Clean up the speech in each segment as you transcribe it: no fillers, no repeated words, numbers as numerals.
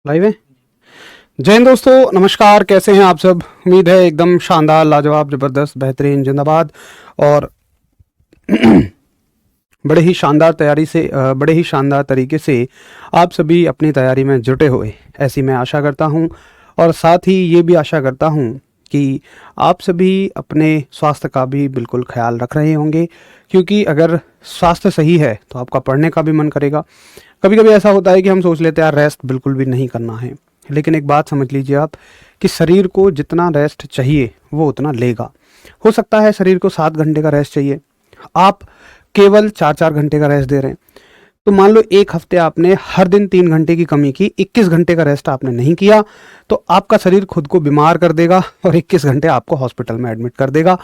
Live है। जय हिंद दोस्तों, नमस्कार। कैसे हैं आप सब? उम्मीद है एकदम शानदार, लाजवाब, जबरदस्त, बेहतरीन, जिंदाबाद। और बड़े ही शानदार तरीके से आप सभी अपनी तैयारी में जुटे हुए, ऐसी मैं आशा करता हूं। और साथ ही ये भी आशा करता हूं कि आप सभी अपने स्वास्थ्य का भी बिल्कुल ख्याल रख रहे होंगे, क्योंकि अगर स्वास्थ्य सही है तो आपका पढ़ने का भी मन करेगा। कभी कभी ऐसा होता है कि हम सोच लेते हैं यार रेस्ट बिल्कुल भी नहीं करना है, लेकिन एक बात समझ लीजिए आप कि शरीर को जितना रेस्ट चाहिए वो उतना लेगा। हो सकता है शरीर को 7 घंटे का रेस्ट चाहिए, आप केवल 4-4 घंटे का रेस्ट दे रहे हैं। तो मान लो एक हफ्ते आपने हर दिन 3 घंटे की कमी की, 21 घंटे का रेस्ट आपने नहीं किया, तो आपका शरीर खुद को बीमार कर देगा और 21 घंटे आपको हॉस्पिटल में एडमिट कर देगा।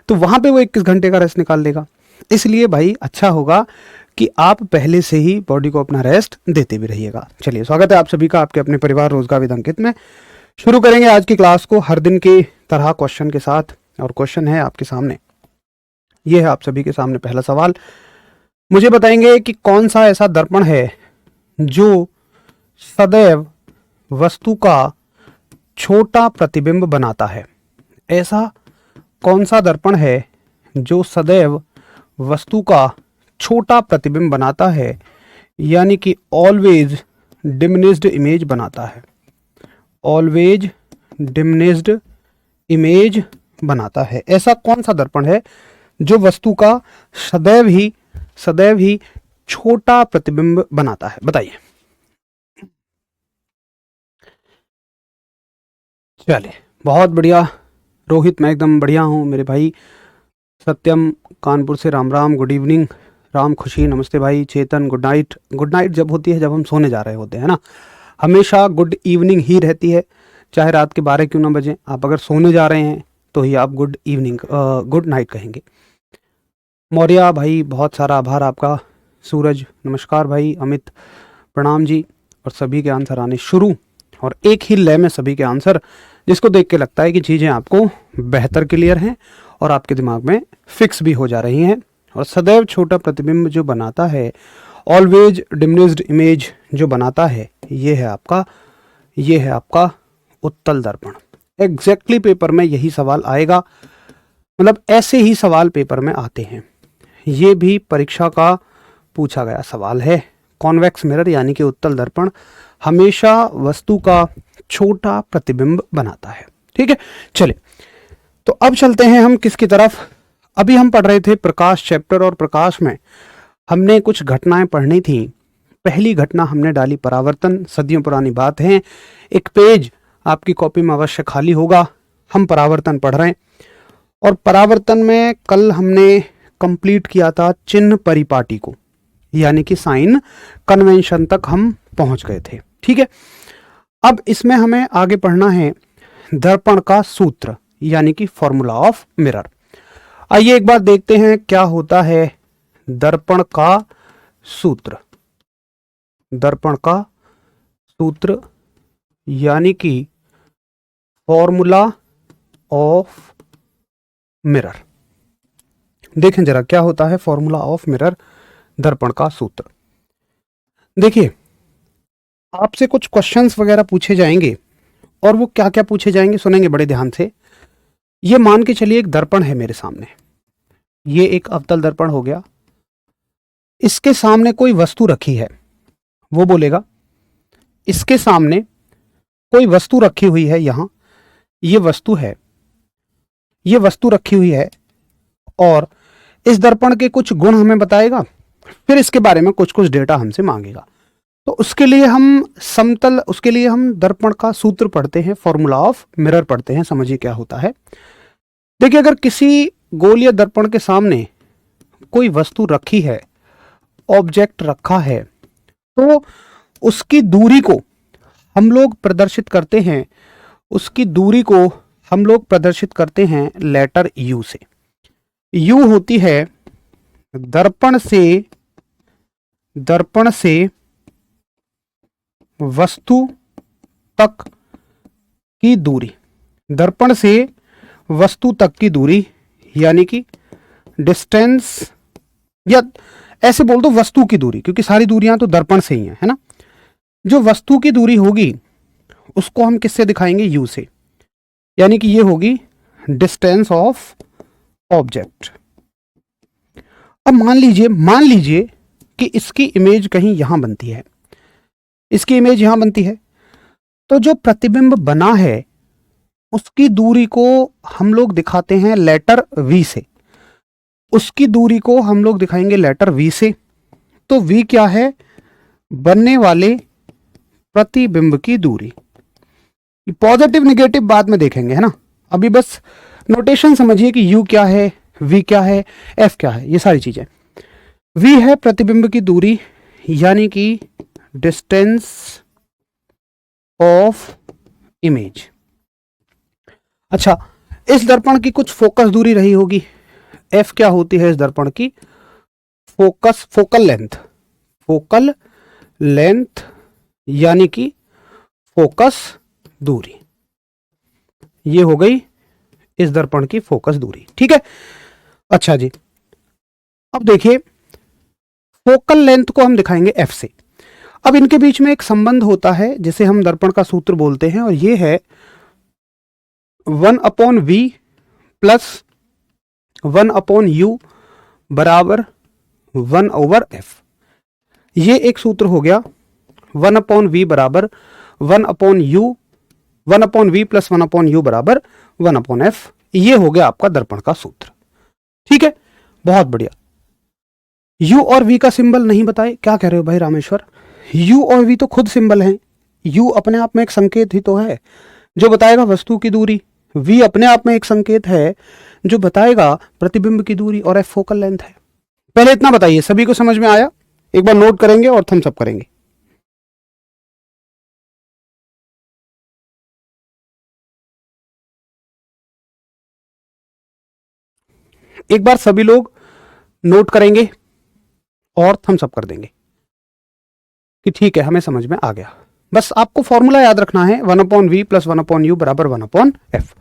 तो वहां पे वो 21 घंटे का रेस्ट निकाल देगा। इसलिए भाई अच्छा होगा कि आप पहले से ही बॉडी को अपना रेस्ट देते भी रहिएगा। चलिए, स्वागत है आप सभी का आपके अपने परिवार रोजगार विद अंकित में। शुरू करेंगे आज की क्लास को हर दिन की तरह क्वेश्चन के साथ। और क्वेश्चन है आपके सामने, ये है आप सभी के सामने पहला सवाल। मुझे बताएंगे कि कौन सा ऐसा दर्पण है जो सदैव वस्तु का छोटा प्रतिबिंब बनाता है। ऐसा कौन सा दर्पण है जो सदैव वस्तु का छोटा प्रतिबिंब बनाता है, यानी कि ऑलवेज डिमिनिश्ड इमेज बनाता है। ऑलवेज डिमिनिश्ड इमेज बनाता है। ऐसा कौन सा दर्पण है जो वस्तु का सदैव ही छोटा प्रतिबिंब बनाता है? बताइए। चलिए, बहुत बढ़िया रोहित, मैं एकदम बढ़िया हूँ मेरे भाई। सत्यम कानपुर से राम राम, गुड इवनिंग। राम खुशी नमस्ते भाई। चेतन गुड नाइट। गुड नाइट जब होती है जब हम सोने जा रहे होते हैं ना, हमेशा गुड इवनिंग ही रहती है, चाहे रात के 12 क्यों ना बजे। आप अगर सोने जा रहे हैं तो ही आप गुड इवनिंग गुड नाइट कहेंगे। मौर्या भाई बहुत सारा आभार आपका। सूरज नमस्कार भाई। अमित प्रणाम जी। और सभी के आंसर आने शुरू, और एक ही लय में सभी के आंसर, जिसको देख के लगता है कि चीज़ें आपको बेहतर क्लियर हैं और आपके दिमाग में फिक्स भी हो जा रही हैं। और सदैव छोटा प्रतिबिंब जो बनाता है, ऑलवेज डिमिनिश्ड इमेज जो बनाता है, ये है आपका उत्तल दर्पण। एग्जैक्टली पेपर में यही सवाल आएगा, मतलब ऐसे ही सवाल पेपर में आते हैं। ये भी परीक्षा का पूछा गया सवाल है। कॉन्वेक्स मिरर यानी कि उत्तल दर्पण हमेशा वस्तु का छोटा प्रतिबिंब बनाता है। ठीक है, चलिए तो अब चलते हैं हम किसकी तरफ। अभी हम पढ़ रहे थे प्रकाश चैप्टर, और प्रकाश में हमने कुछ घटनाएं पढ़नी थी। पहली घटना हमने डाली परावर्तन। सदियों पुरानी बात है, एक पेज आपकी कॉपी में अवश्य खाली होगा। हम परावर्तन पढ़ रहे हैं, और परावर्तन में कल हमने कंप्लीट किया था चिन्ह परिपाटी को, यानी कि साइन कन्वेंशन तक हम पहुंच गए थे। ठीक है, अब इसमें हमें आगे पढ़ना है दर्पण का सूत्र, यानी कि फॉर्मूला ऑफ मिरर। आइए एक बार देखते हैं क्या होता है दर्पण का सूत्र। दर्पण का सूत्र यानी कि फॉर्मूला ऑफ मिरर। देखें जरा क्या होता है फॉर्मूला ऑफ मिरर, दर्पण का सूत्र। देखिए, आपसे कुछ क्वेश्चंस वगैरह पूछे जाएंगे, और वो क्या क्या पूछे जाएंगे सुनेंगे बड़े ध्यान से। ये मान के चलिए एक दर्पण है मेरे सामने, ये एक अवतल दर्पण हो गया। इसके सामने कोई वस्तु रखी है, वो बोलेगा इसके सामने कोई वस्तु रखी हुई है। यहां ये वस्तु है, ये वस्तु रखी हुई है, और इस दर्पण के कुछ गुण हमें बताएगा, फिर इसके बारे में कुछ कुछ डेटा हमसे मांगेगा। तो उसके लिए हम दर्पण का सूत्र पढ़ते हैं, फॉर्मूला ऑफ मिरर पढ़ते हैं। समझिए क्या होता है। देखिए, अगर किसी गोलीय दर्पण के सामने कोई वस्तु रखी है, ऑब्जेक्ट रखा है, तो उसकी दूरी को हम लोग प्रदर्शित करते हैं, लेटर यू से। यू होती है दर्पण से वस्तु तक की दूरी। दर्पण से वस्तु तक की दूरी यानी कि डिस्टेंस, या ऐसे बोल दो वस्तु की दूरी, क्योंकि सारी दूरियां तो दर्पण से ही हैं, है ना। जो वस्तु की दूरी होगी उसको हम किससे दिखाएंगे? u से, यानी कि ये होगी डिस्टेंस ऑफ ऑब्जेक्ट। अब मान लीजिए कि इसकी इमेज कहीं यहां बनती है, इसकी इमेज यहां बनती है, तो जो प्रतिबिंब बना है उसकी दूरी को हम लोग दिखाते हैं लेटर v से, उसकी दूरी को हम लोग दिखाएंगे लेटर v से। तो v क्या है? बनने वाले प्रतिबिंब की दूरी। पॉजिटिव नेगेटिव बाद में देखेंगे, है ना। अभी बस नोटेशन समझिए कि u क्या है, v क्या है, f क्या है, ये सारी चीजें। v है प्रतिबिंब की दूरी, यानी कि डिस्टेंस ऑफ इमेज। अच्छा, इस दर्पण की कुछ फोकस दूरी रही होगी। f क्या होती है इस दर्पण की? फोकल लेंथ, यानी कि फोकस दूरी। ये हो गई इस दर्पण की फोकस दूरी, ठीक है। अच्छा जी, अब देखिए फोकल लेंथ को हम दिखाएंगे f से। अब इनके बीच में एक संबंध होता है जिसे हम दर्पण का सूत्र बोलते हैं, और ये है 1/v प्लस 1/u बराबर 1/f। ये एक सूत्र हो गया। 1/v बराबर 1/v प्लस 1/u बराबर 1/f। ये हो गया आपका दर्पण का सूत्र, ठीक है। बहुत बढ़िया। u और v का सिंबल नहीं बताए, क्या कह रहे हो भाई रामेश्वर? u और v तो खुद सिंबल हैं। u अपने आप में एक संकेत ही तो है जो बताएगा वस्तु की दूरी, v अपने आप में एक संकेत है जो बताएगा प्रतिबिंब की दूरी, और f फोकल लेंथ है। पहले इतना बताइए, सभी को समझ में आया? एक बार नोट करेंगे और थम्स अप करेंगे। एक बार सभी लोग नोट करेंगे और थम्स अप कर देंगे कि ठीक है, हमें समझ में आ गया। बस आपको फॉर्मूला याद रखना है 1/v प्लस 1/u बराबर 1/f।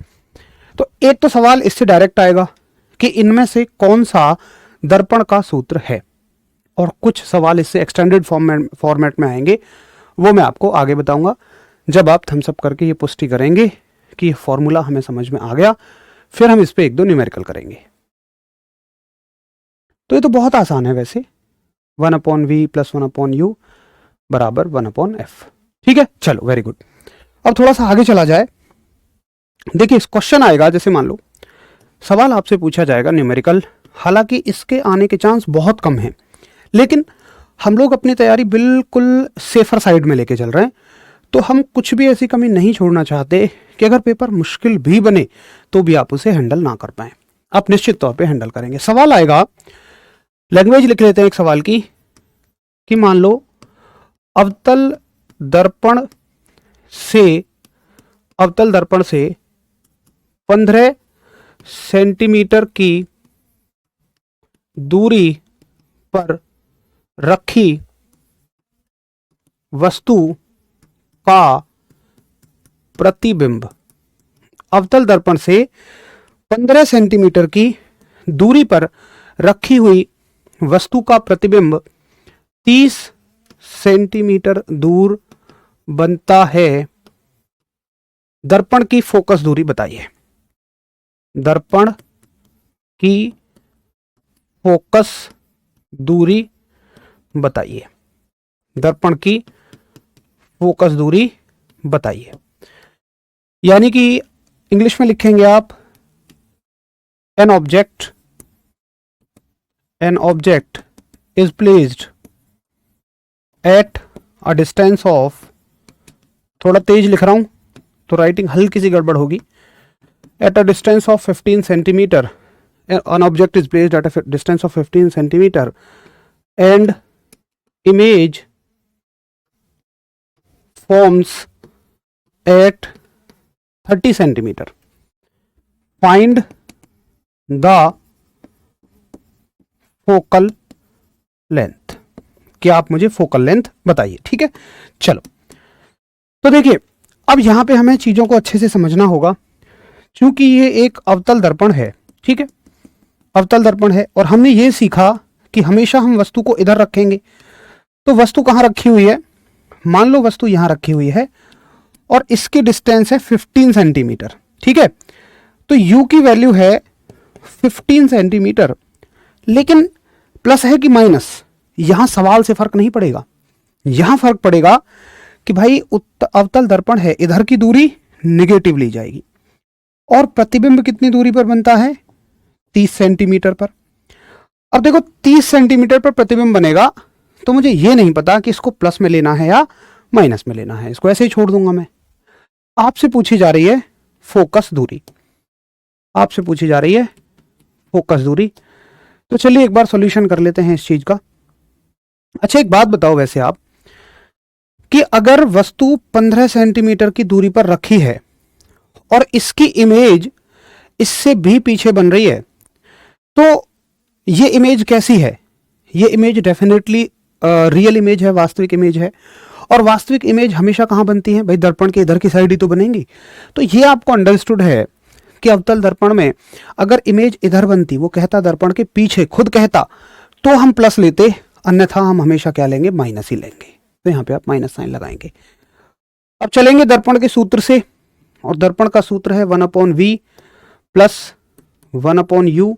तो एक तो सवाल इससे डायरेक्ट आएगा कि इनमें से कौन सा दर्पण का सूत्र है, और कुछ सवाल इससे एक्सटेंडेड फॉर्मेट में आएंगे, वो मैं आपको आगे बताऊंगा जब आप थम्स अप करके ये पुष्टि करेंगे कि ये फॉर्मूला हमें समझ में आ गया। फिर हम इस पे एक दो न्यूमेरिकल करेंगे। तो ये तो बहुत आसान है वैसे, 1/v प्लस 1/u बराबर 1/f, ठीक है। चलो वेरी गुड। अब थोड़ा सा आगे चला जाए। देखिए इस क्वेश्चन आएगा, जैसे मान लो सवाल आपसे पूछा जाएगा न्यूमेरिकल, हालांकि इसके आने के चांस बहुत कम हैं, लेकिन हम लोग अपनी तैयारी बिल्कुल सेफर साइड में लेके चल रहे हैं। तो हम कुछ भी ऐसी कमी नहीं छोड़ना चाहते कि अगर पेपर मुश्किल भी बने तो भी आप उसे हैंडल ना कर पाए। आप निश्चित तौर पे हैंडल करेंगे। सवाल आएगा, लैंग्वेज लिख लेते हैं एक सवाल की, कि मान लो अवतल दर्पण से 15 सेंटीमीटर की दूरी पर रखी वस्तु का प्रतिबिंब, अवतल दर्पण से 15 सेंटीमीटर की दूरी पर रखी हुई वस्तु का प्रतिबिंब 30 सेंटीमीटर दूर बनता है। दर्पण की फोकस दूरी बताइए। दर्पण की फोकस दूरी बताइए। दर्पण की फोकस दूरी बताइए। यानी कि इंग्लिश में लिखेंगे आप, an object is placed at a distance of, थोड़ा तेज लिख रहा हूं तो राइटिंग हल्की सी गड़बड़ होगी, at a distance of 15 centimetre, an object is placed at a distance of 15 centimeter and image forms at 30 centimeter. Find the focal length. क्या आप मुझे फोकल लेंथ बताइए, ठीक है। चलो तो देखिए, अब यहां पे हमें चीजों को अच्छे से समझना होगा, क्योंकि ये एक अवतल दर्पण है, ठीक है। अवतल दर्पण है, और हमने ये सीखा कि हमेशा हम वस्तु को इधर रखेंगे। तो वस्तु कहाँ रखी हुई है? मान लो वस्तु यहां रखी हुई है, और इसकी डिस्टेंस है 15 सेंटीमीटर, ठीक है। तो u की वैल्यू है 15 सेंटीमीटर, लेकिन प्लस है कि माइनस, यहां सवाल से फर्क नहीं पड़ेगा। यहां फर्क पड़ेगा कि भाई अवतल दर्पण है, इधर की दूरी निगेटिव ली जाएगी और प्रतिबिंब कितनी दूरी पर बनता है, 30 सेंटीमीटर पर। अब देखो 30 सेंटीमीटर पर प्रतिबिंब बनेगा, तो मुझे ये नहीं पता कि इसको प्लस में लेना है या माइनस में लेना है, इसको ऐसे ही छोड़ दूंगा मैं। आपसे पूछी जा रही है फोकस दूरी, आपसे पूछी जा रही है फोकस दूरी। तो चलिए एक बार सॉल्यूशन कर लेते हैं इस चीज का। अच्छा एक बात बताओ वैसे आप, कि अगर वस्तु 15 सेंटीमीटर की दूरी पर रखी है और इसकी इमेज इससे भी पीछे बन रही है, तो ये इमेज कैसी है? ये इमेज डेफिनेटली रियल इमेज है, वास्तविक इमेज है। और वास्तविक इमेज हमेशा कहाँ बनती है भाई, दर्पण के इधर की साइड ही तो बनेंगी। तो ये आपको अंडरस्टूड है कि अवतल दर्पण में अगर इमेज इधर बनती, वो कहता दर्पण के पीछे, खुद कहता, तो हम प्लस लेते, अन्यथा हम हमेशा क्या लेंगे, माइनस ही लेंगे। तो यहाँ पे आप माइनस साइन लगाएंगे। अब चलेंगे दर्पण के सूत्र से, और दर्पण का सूत्र है 1/v प्लस 1/u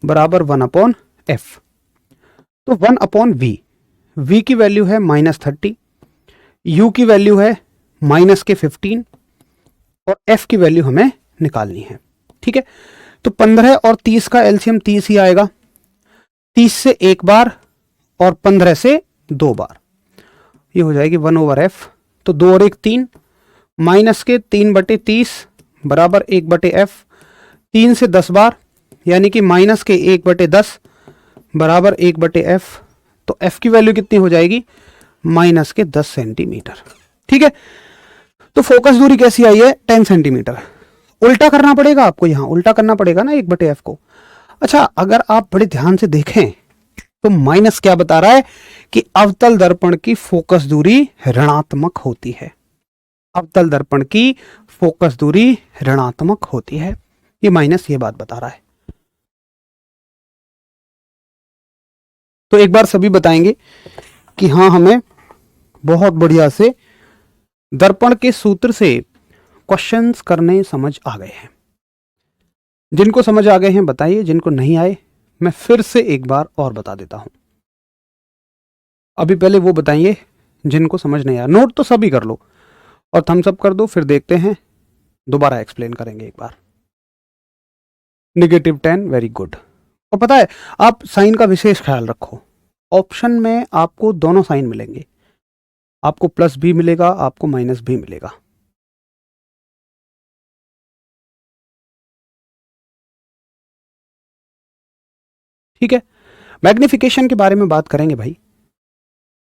बराबर 1/f। तो 1/v, v की वैल्यू है -30, u की वैल्यू है -15 और f की वैल्यू हमें निकालनी है, ठीक है। तो 15 और 30 का एलसीएम 30 ही आएगा, 30 से एक बार और 15 से 2 बार, ये हो जाएगी 1/f। तो 2 और 1 3, माइनस के 3/30 बराबर 1/f, 3 से 10 बार यानी कि माइनस के 1/10 बराबर 1/f। तो f की वैल्यू कितनी हो जाएगी, माइनस के 10 सेंटीमीटर, ठीक है। तो फोकस दूरी कैसी आई है, 10 सेंटीमीटर। उल्टा करना पड़ेगा आपको, यहां उल्टा करना पड़ेगा ना 1/f को। अच्छा अगर आप बड़े ध्यान से देखें तो माइनस क्या बता रहा है कि अवतल दर्पण की फोकस दूरी ऋणात्मक होती है। अवतल दर्पण की फोकस दूरी ऋणात्मक होती है, ये माइनस ये बात बता रहा है। तो एक बार सभी बताएंगे कि हाँ हमें बहुत बढ़िया से दर्पण के सूत्र से क्वेश्चंस करने समझ आ गए हैं। जिनको समझ आ गए हैं बताइए, जिनको नहीं आए मैं फिर से एक बार और बता देता हूं। अभी पहले वो बताइए जिनको समझ नहीं आया, नोट तो सभी कर लो और थम्स अप कर दो, फिर देखते हैं, दोबारा एक्सप्लेन करेंगे एक बार। -10, वेरी गुड। और पता है आप साइन का विशेष ख्याल रखो, ऑप्शन में आपको दोनों साइन मिलेंगे, आपको प्लस भी मिलेगा, आपको माइनस भी मिलेगा। ठीक है, मैग्निफिकेशन के बारे में बात करेंगे भाई।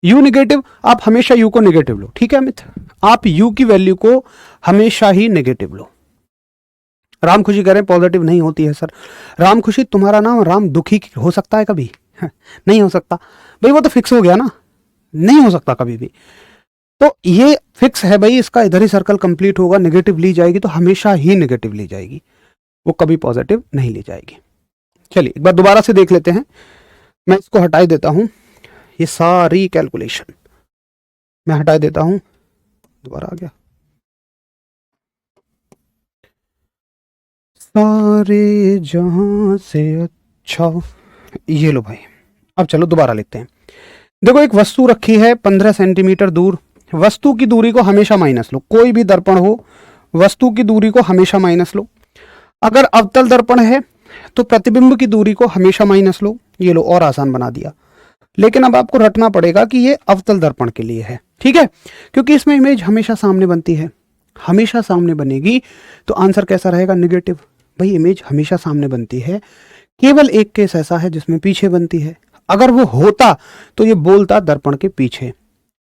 u नेगेटिव, आप हमेशा u को नेगेटिव लो, ठीक है अमित, आप u की वैल्यू को हमेशा ही नेगेटिव लो। राम खुशी कह रहे हैं पॉजिटिव नहीं होती है सर। राम खुशी तुम्हारा नाम राम दुखी हो सकता है कभी? नहीं हो सकता भाई, वो तो फिक्स हो गया ना, नहीं हो सकता कभी भी। तो ये फिक्स है भाई, इसका इधर ही सर्कल कंप्लीट होगा, नेगेटिव ली जाएगी तो हमेशा ही नेगेटिव ली जाएगी, वो कभी पॉजिटिव नहीं ली जाएगी। चलिए एक बार दोबारा से देख लेते हैं, मैं इसको हटा देता हूं, ये सारी कैलकुलेशन मैं हटा देता हूं, दोबारा आ गया, सारे जहां से अच्छा, ये लो भाई। अब चलो दोबारा लिखते हैं। देखो एक वस्तु रखी है 15 सेंटीमीटर दूर, वस्तु की दूरी को हमेशा माइनस लो, कोई भी दर्पण हो वस्तु की दूरी को हमेशा माइनस लो। अगर अवतल दर्पण है तो प्रतिबिंब की दूरी को हमेशा माइनस लो, ये लो और आसान बना दिया। लेकिन अब आपको रटना पड़ेगा कि ये अवतल दर्पण के लिए है, ठीक है, क्योंकि इसमें इमेज हमेशा सामने बनती है, हमेशा सामने बनेगी, तो आंसर कैसा रहेगा, नेगेटिव। भाई इमेज हमेशा सामने बनती है, केवल एक केस ऐसा है जिसमें पीछे बनती है, अगर वो होता तो ये बोलता दर्पण के पीछे,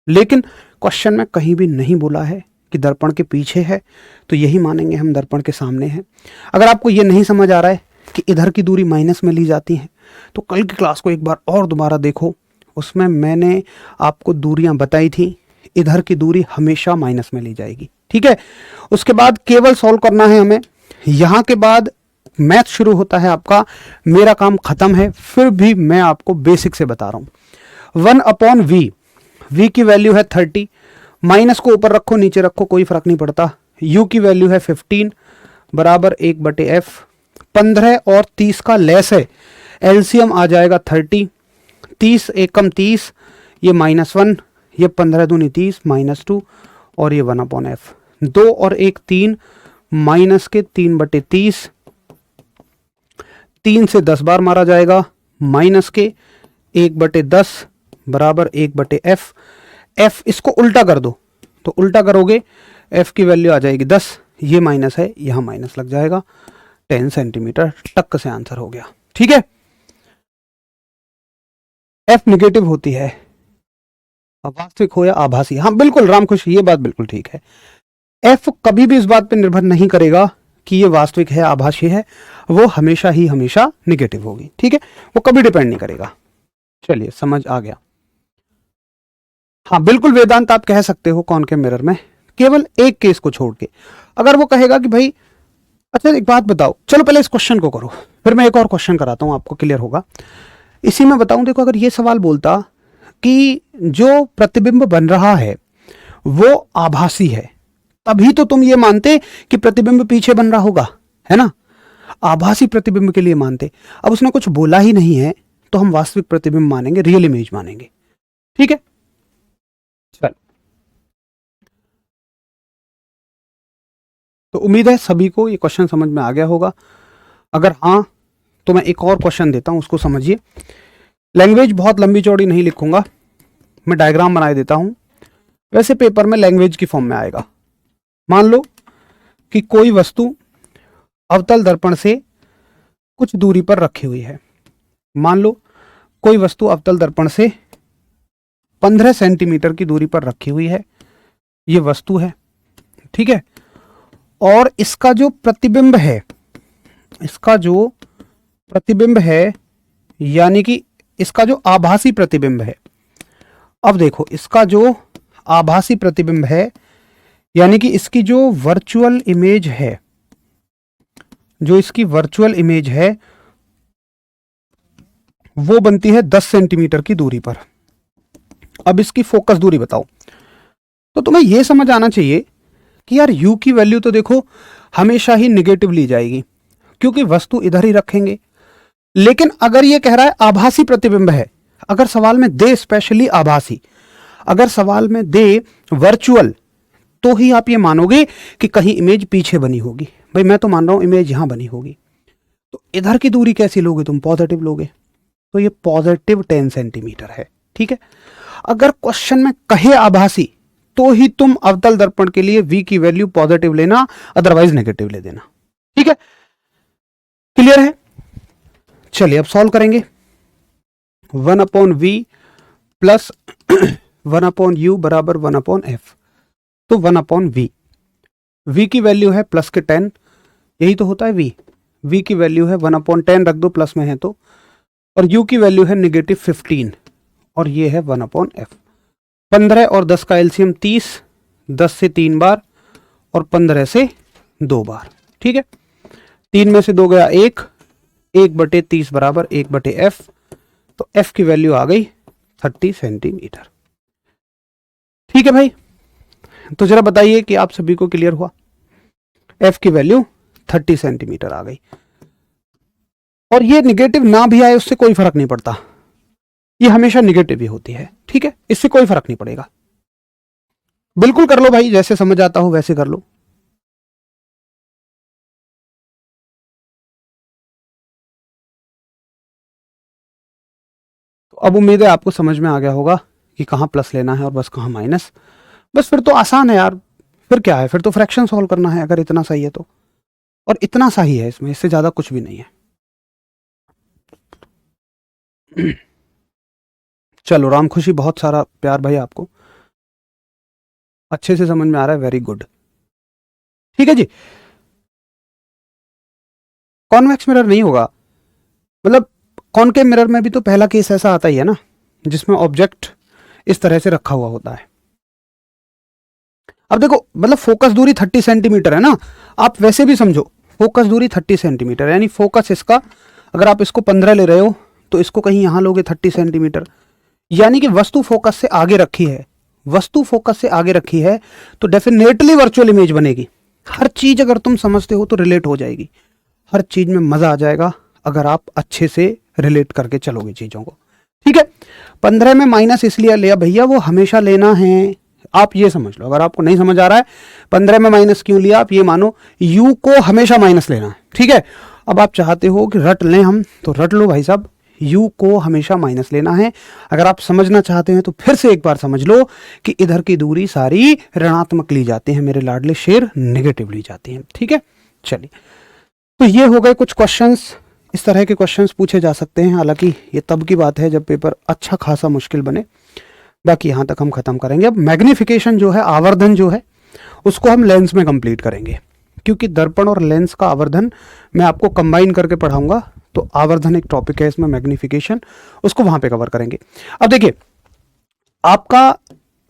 लेकिन क्वेश्चन में कहीं भी नहीं बोला है कि दर्पण के पीछे है, तो यही मानेंगे हम दर्पण के सामने है। अगर आपको ये नहीं समझ आ रहा है कि इधर की दूरी माइनस में ली जाती है, तो कल की क्लास को एक बार और दोबारा देखो, उसमें मैंने आपको दूरियां बताई थी, इधर की दूरी हमेशा माइनस में ली जाएगी, ठीक है। उसके बाद केवल सॉल्व करना है हमें, यहां के बाद मैथ शुरू होता है आपका, मेरा काम खत्म है, फिर भी मैं आपको बेसिक से बता रहा हूं। 1/v, v की वैल्यू है 30, माइनस को ऊपर रखो नीचे रखो कोई फर्क नहीं पड़ता। u की वैल्यू है 15 बराबर 1/f। 15 और 30 का लेस है, एलसीएम आ जाएगा 30। 30 एकम 30, ये -1, ये 15 दूनी 30 -2 और ये 1/f। 2 और 1 3, माइनस के 3/30। 3 से 10 बार मारा जाएगा, माइनस के 1/10 बराबर 1/f। f इसको उल्टा कर दो तो उल्टा करोगे f की वैल्यू आ जाएगी 10, ये माइनस है यहां माइनस लग जाएगा, 10 सेंटीमीटर। टक से आंसर हो गया। ठीक है, f निगेटिव होती है, वास्तविक हो या आभासी। हाँ बिल्कुल रामखुश, ये बात बिल्कुल ठीक है। f कभी भी इस बात पर निर्भर नहीं करेगा कि ये वास्तविक है आभासी है, वो हमेशा ही हमेशा निगेटिव होगी। ठीक है, वो कभी डिपेंड नहीं करेगा। चलिए समझ आ गया। हाँ बिल्कुल वेदांत, आप कह सकते हो कॉनकेव मिरर में, केवल एक केस को छोड़ के। अगर वो कहेगा कि भाई अच्छा एक बात बताओ, चलो पहले इस क्वेश्चन को करो, फिर मैं एक और क्वेश्चन कराता हूं, आपको क्लियर होगा। इसी में बताऊं, देखो अगर ये सवाल बोलता कि जो प्रतिबिंब बन रहा है वो आभासी है, तभी तो तुम ये मानते कि प्रतिबिंब पीछे बन रहा होगा, है ना, आभासी प्रतिबिंब के लिए मानते। अब उसने कुछ बोला ही नहीं है तो हम वास्तविक प्रतिबिंब मानेंगे, रियल इमेज मानेंगे। ठीक है, चल तो उम्मीद है सभी को ये क्वेश्चन समझ में आ गया होगा। अगर हाँ तो मैं एक और क्वेश्चन देता हूं, उसको समझिए। लैंग्वेज बहुत लंबी चौड़ी नहीं लिखूंगा, मैं डायग्राम बना देता हूं, वैसे पेपर में लैंग्वेज की फॉर्म में आएगा। मान लो कि कोई वस्तु अवतल दर्पण से कुछ दूरी पर रखी हुई है। मान लो कोई वस्तु अवतल दर्पण से 15 सेंटीमीटर की दूरी पर रखी हुई है, ये वस्तु है। ठीक है, और इसका जो प्रतिबिंब है, इसका जो प्रतिबिंब है यानी कि इसका जो आभासी प्रतिबिंब है, अब देखो इसका जो आभासी प्रतिबिंब है यानी कि इसकी जो वर्चुअल इमेज है, जो इसकी वर्चुअल इमेज है वो बनती है 10 सेंटीमीटर की दूरी पर। अब इसकी फोकस दूरी बताओ। तो तुम्हें यह समझ आना चाहिए कि यार u की वैल्यू तो देखो हमेशा ही निगेटिव ली जाएगी क्योंकि वस्तु इधर ही रखेंगे। लेकिन अगर ये कह रहा है आभासी प्रतिबिंब है, अगर सवाल में दे स्पेशली आभासी, अगर सवाल में दे वर्चुअल, तो ही आप ये मानोगे कि कहीं इमेज पीछे बनी होगी। भाई मैं तो मान रहा हूं इमेज यहां बनी होगी, तो इधर की दूरी कैसी लोगे तुम, पॉजिटिव लोगे, तो ये पॉजिटिव 10 सेंटीमीटर है। ठीक है, अगर क्वेश्चन में कहे आभासी तो ही तुम अवतल दर्पण के लिए v की वैल्यू पॉजिटिव लेना, अदरवाइज नेगेटिव ले देना। ठीक है, क्लियर है। चलिए अब सॉल्व करेंगे। 1/v प्लस 1/u बराबर 1/f, तो 1/v। v की वैल्यू है प्लस के 10, यही तो होता है v। v की वैल्यू है 1/10 रख दो प्लस में है तो, और u की वैल्यू है -15 और ये है 1/f। 15 और 10 का एलसीएम 30, 10 से 3 बार और 15 से 2 बार। ठीक है, 3 में से 2 गया 1, 1/30 बराबर 1/f, तो f की वैल्यू आ गई 30 सेंटीमीटर। ठीक है भाई, तो जरा बताइए कि आप सभी को क्लियर हुआ। f की वैल्यू 30 सेंटीमीटर आ गई, और ये निगेटिव ना भी आए उससे कोई फर्क नहीं पड़ता, ये हमेशा निगेटिव ही होती है। ठीक है, इससे कोई फर्क नहीं पड़ेगा। बिल्कुल कर लो भाई, जैसे समझ आता हो वैसे कर लो। तो अब उम्मीद है आपको समझ में आ गया होगा कि कहां प्लस लेना है और बस कहां माइनस। बस फिर तो आसान है यार, फिर क्या है, फिर तो फ्रैक्शन सॉल्व करना है अगर इतना सही है तो, और इतना सही है इसमें, इससे ज्यादा कुछ भी नहीं है। चलो राम खुशी, बहुत सारा प्यार भाई आपको, अच्छे से समझ में आ रहा है, वेरी गुड। ठीक है जी, कॉन्वेक्स मिरर नहीं होगा, मतलब कॉनकेव मिरर में भी तो पहला केस ऐसा आता ही है ना, जिसमें ऑब्जेक्ट इस तरह से रखा हुआ होता है। अब देखो मतलब फोकस दूरी 30 सेंटीमीटर है ना, आप वैसे भी समझो फोकस दूरी 30 सेंटीमीटर, यानी फोकस इसका, अगर आप इसको 15 ले रहे हो तो इसको कहीं यहां लोगे 30 सेंटीमीटर, यानी कि वस्तु फोकस से आगे रखी है, वस्तु फोकस से आगे रखी है तो डेफिनेटली वर्चुअल इमेज बनेगी। हर चीज अगर तुम समझते हो तो रिलेट हो जाएगी, हर चीज में मजा आ जाएगा अगर आप अच्छे से रिलेट करके चलोगे चीजों को। ठीक है, 15 में माइनस इसलिए लिया भैया, वो हमेशा लेना है, आप ये समझ लो। अगर आपको नहीं समझ आ रहा है 15 में माइनस क्यों लिया, आप ये मानो u को हमेशा माइनस लेना है। ठीक है, अब आप चाहते हो कि रट लें हम, तो रट लो भाई साहब, u को हमेशा माइनस लेना है। अगर आप समझना चाहते हैं तो फिर से एक बार समझ लो कि इधर की दूरी सारी ऋणात्मक ली जाती है मेरे लाडले शेर, नेगेटिव ली जाती है। ठीक है, चलिए, तो ये हो गए कुछ क्वेश्चंस। इस तरह के क्वेश्चंस पूछे जा सकते हैं, हालांकि ये तब की बात है जब पेपर अच्छा खासा मुश्किल बने। बाकी यहाँ तक हम खत्म करेंगे। अब मैग्निफिकेशन जो है, आवर्धन जो है, उसको हम लेंस में कंप्लीट करेंगे, क्योंकि दर्पण और लेंस का आवर्धन मैं आपको कंबाइन करके पढ़ाऊंगा। तो आवर्धन एक टॉपिक है इसमें, मैग्निफिकेशन, उसको वहां पे कवर करेंगे। अब देखिए, आपका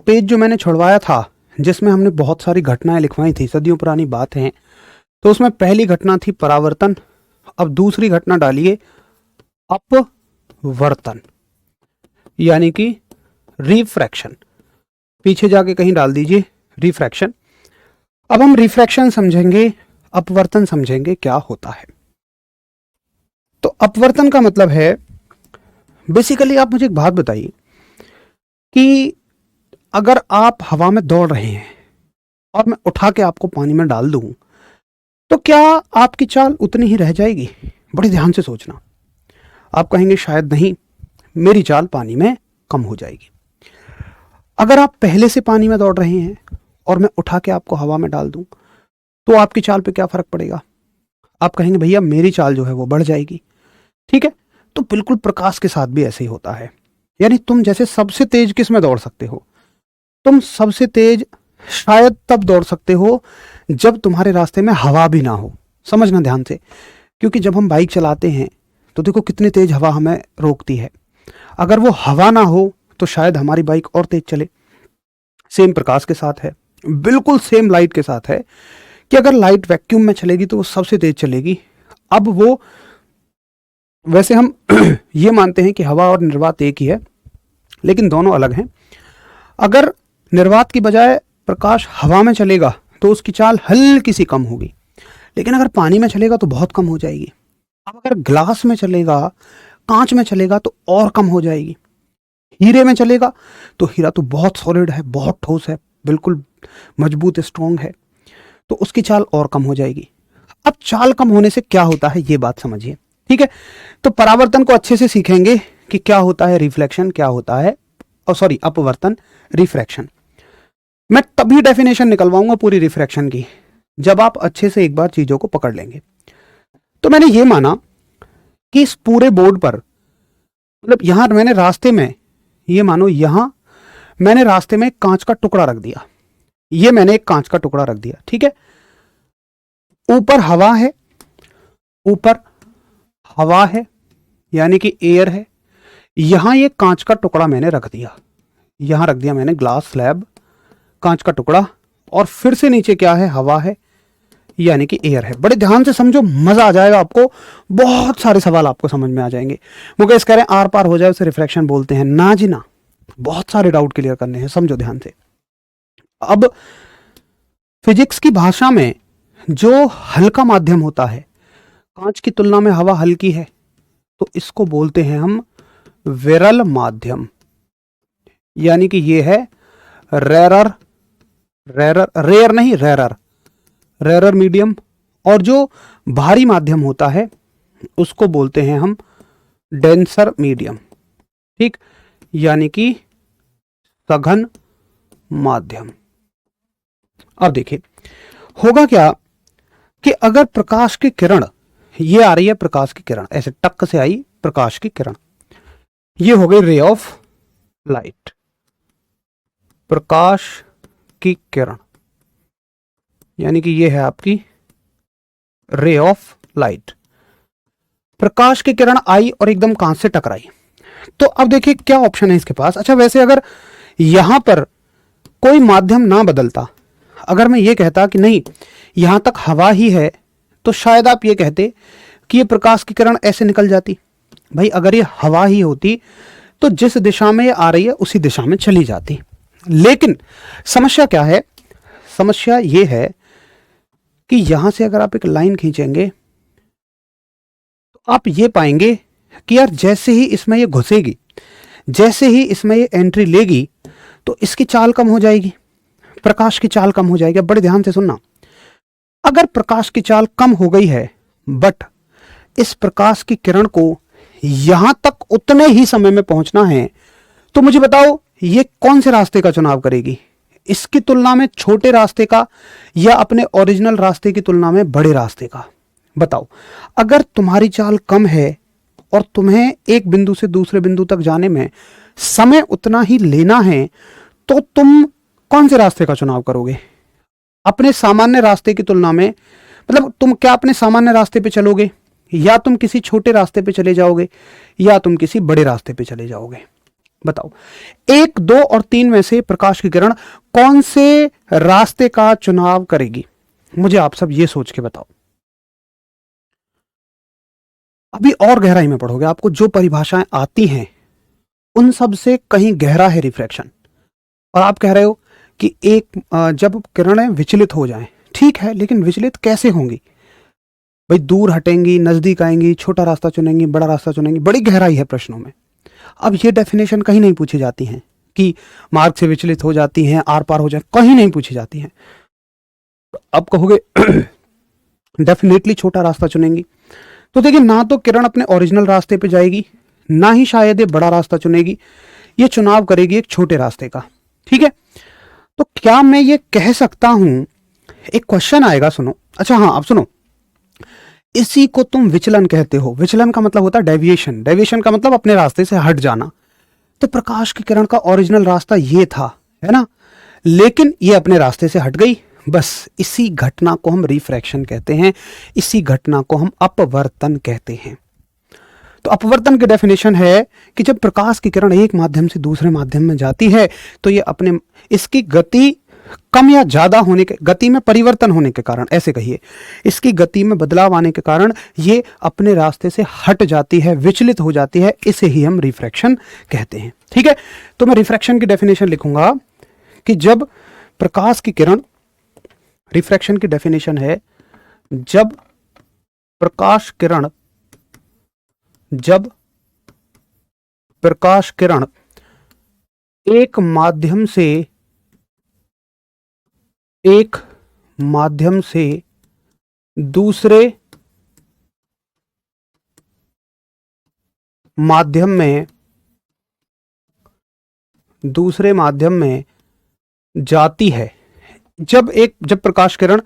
पेज जो मैंने छुड़वाया था जिसमें हमने बहुत सारी घटनाएं लिखवाई थी, सदियों पुरानी बात हैं, तो उसमें पहली घटना थी परावर्तन। अब दूसरी घटना डालिए अपवर्तन, यानी कि रिफ्रैक्शन। पीछे जाके कहीं डाल दीजिए रिफ्रैक्शन। अब हम रिफ्रैक्शन समझेंगे, अपवर्तन समझेंगे क्या होता है। तो अपवर्तन का मतलब है, बेसिकली आप मुझे एक बात बताइए कि अगर आप हवा में दौड़ रहे हैं और मैं उठा के आपको पानी में डाल दूं, तो क्या आपकी चाल उतनी ही रह जाएगी? बड़े ध्यान से सोचना। आप कहेंगे शायद नहीं, मेरी चाल पानी में कम हो जाएगी। अगर आप पहले से पानी में दौड़ रहे हैं और मैं उठा के आपको हवा में डाल दूं, तो आपकी चाल पे क्या फर्क पड़ेगा? आप कहेंगे भैया मेरी चाल जो है वो बढ़ जाएगी। ठीक है, तो बिल्कुल प्रकाश के साथ भी ऐसे ही होता है। यानी तुम जैसे सबसे तेज किस में दौड़ सकते हो? तुम सबसे तेज शायद तब दौड़ सकते हो जब तुम्हारे रास्ते में हवा भी ना हो। समझना ध्यान से, क्योंकि जब हम बाइक चलाते हैं तो देखो कितनी तेज हवा हमें रोकती है। अगर वो हवा ना हो तो शायद हमारी बाइक और तेज चले। सेम प्रकाश के साथ है, बिल्कुल सेम लाइट के साथ है कि अगर लाइट वैक्यूम में चलेगी तो वो सबसे तेज चलेगी। अब वो, वैसे हम ये मानते हैं कि हवा और निर्वात एक ही है, लेकिन दोनों अलग हैं। अगर निर्वात की बजाय प्रकाश हवा में चलेगा तो उसकी चाल हल्की सी कम होगी, लेकिन अगर पानी में चलेगा तो बहुत कम हो जाएगी। अब अगर ग्लास में चलेगा, कांच में चलेगा तो और कम हो जाएगी। हीरे में चलेगा तो हीरा तो बहुत सॉलिड है, बहुत ठोस है, बिल्कुल मजबूत स्ट्रॉन्ग है, तो उसकी चाल और कम हो जाएगी। अब चाल कम होने से क्या होता है ये बात समझिए। ठीक है, तो परावर्तन को अच्छे से सीखेंगे कि क्या होता है रिफ्लेक्शन, क्या होता है अपवर्तन, रिफ्रैक्शन। मैं तभी डेफिनेशन निकलवाऊंगा पूरी रिफ्रैक्शन की जब आप अच्छे से एक बार चीजों को पकड़ लेंगे। तो मैंने ये माना कि इस पूरे बोर्ड पर, मतलब यहां मैंने रास्ते में, ये मानो यहां मैंने रास्ते में एक कांच का टुकड़ा रख दिया, ये मैंने एक कांच का टुकड़ा रख दिया। ठीक है, ऊपर हवा है, ऊपर हवा है यानी कि एयर है। यहां ये कांच का टुकड़ा मैंने रख दिया, यहां रख दिया मैंने ग्लास स्लैब, कांच का टुकड़ा, और फिर से नीचे क्या है? हवा है यानी कि एयर है। बड़े ध्यान से समझो, मजा आ जाएगा आपको, बहुत सारे सवाल आपको समझ में आ जाएंगे। मुकेश कह रहे हैं आर पार हो जाए उसे रिफ्रैक्शन बोलते हैं। ना जी ना, बहुत सारे डाउट क्लियर करने हैं, समझो ध्यान से। अब फिजिक्स की भाषा में जो हल्का माध्यम होता है, कांच की तुलना में हवा हल्की है, तो इसको बोलते हैं हम विरल माध्यम, यानी कि ये है रेयर मीडियम। और जो भारी माध्यम होता है उसको बोलते हैं हम डेंसर मीडियम। ठीक, यानी कि सघन माध्यम। अब देखिए होगा क्या कि अगर प्रकाश की किरण, ये आ रही है प्रकाश की किरण, ऐसे टक से आई प्रकाश की किरण, ये हो गई रे ऑफ लाइट, प्रकाश की किरण, यानी कि ये है आपकी रे ऑफ लाइट। प्रकाश की किरण आई और एकदम कांच से टकराई, तो अब देखिए क्या ऑप्शन है इसके पास। अच्छा, वैसे अगर यहां पर कोई माध्यम ना बदलता, अगर मैं ये कहता कि नहीं यहां तक हवा ही है, तो शायद आप ये कहते कि ये प्रकाश की किरण ऐसे निकल जाती। भाई अगर ये हवा ही होती तो जिस दिशा में ये आ रही है उसी दिशा में चली जाती। लेकिन समस्या क्या है, समस्या ये है कि यहां से अगर आप एक लाइन खींचेंगे तो आप ये पाएंगे कि यार जैसे ही इसमें ये घुसेगी, जैसे ही इसमें ये एंट्री लेगी, तो इसकी चाल कम हो जाएगी, प्रकाश की चाल कम हो जाएगी। अब बड़े ध्यान से सुनना, अगर प्रकाश की चाल कम हो गई है बट इस प्रकाश की किरण को यहां तक उतने ही समय में पहुंचना है, तो मुझे बताओ ये कौन से रास्ते का चुनाव करेगी, इसकी तुलना में छोटे रास्ते का या अपने ओरिजिनल रास्ते की तुलना में बड़े रास्ते का? बताओ, अगर तुम्हारी चाल कम है और तुम्हें एक बिंदु से दूसरे बिंदु तक जाने में समय उतना ही लेना है, तो तुम कौन से रास्ते का चुनाव करोगे अपने सामान्य रास्ते की तुलना में? मतलब तुम क्या अपने सामान्य रास्ते पे चलोगे, या तुम किसी छोटे रास्ते पे चले जाओगे, या तुम किसी बड़े रास्ते पे चले जाओगे? बताओ, 1, 2 और 3 में से प्रकाश की किरण कौन से रास्ते का चुनाव करेगी? मुझे आप सब ये सोच के बताओ। अभी और गहराई में पढ़ोगे, आपको जो परिभाषाएं आती हैं उन सब से कहीं गहरा है रिफ्रैक्शन। और आप कह रहे हो कि जब किरणें विचलित हो जाएं, ठीक है, लेकिन विचलित कैसे होंगी भाई? दूर हटेंगी, नजदीक आएंगी, छोटा रास्ता चुनेंगी, बड़ा रास्ता चुनेंगी? बड़ी गहराई है प्रश्नों में। अब ये डेफिनेशन कहीं नहीं पूछी जाती हैं कि मार्ग से विचलित हो जाती हैं, आर पार हो जाए, कहीं नहीं पूछी जाती हैं। अब कहोगे डेफिनेटली छोटा रास्ता चुनेंगी, तो देखिए, ना तो किरण अपने ओरिजिनल रास्ते पे जाएगी, ना ही शायद ये बड़ा रास्ता चुनेगी, ये चुनाव करेगी एक छोटे रास्ते का। ठीक है, तो क्या मैं ये कह सकता हूं, एक क्वेश्चन आएगा, सुनो। अच्छा हाँ, अब सुनो, इसी को तुम विचलन कहते हो। विचलन का मतलब होता है डेविएशन, डेविएशन का मतलब अपने रास्ते से हट जाना। तो प्रकाश की किरण का ओरिजिनल रास्ता ये था, है ना, लेकिन ये अपने रास्ते से हट गई, बस इसी घटना को हम रिफ्रैक्शन कहते हैं, इसी घटना को हम अपवर्तन कहते हैं। तो अपवर्तन की डेफिनेशन है कि जब प्रकाश की किरण एक माध्यम से दूसरे माध्यम में जाती है, तो ये अपने, इसकी गति कम या ज्यादा होने के, गति में परिवर्तन होने के कारण, ऐसे कहिए, इसकी गति में बदलाव आने के कारण ये अपने रास्ते से हट जाती है, विचलित हो जाती है, इसे ही हम रिफ्रैक्शन कहते हैं। ठीक है, तो मैं रिफ्रैक्शन की डेफिनेशन लिखूंगा कि जब प्रकाश की किरण, रिफ्रैक्शन की डेफिनेशन है, जब प्रकाश किरण, जब प्रकाश किरण एक माध्यम से, एक माध्यम से दूसरे माध्यम में, दूसरे माध्यम में जाती है, जब प्रकाश किरण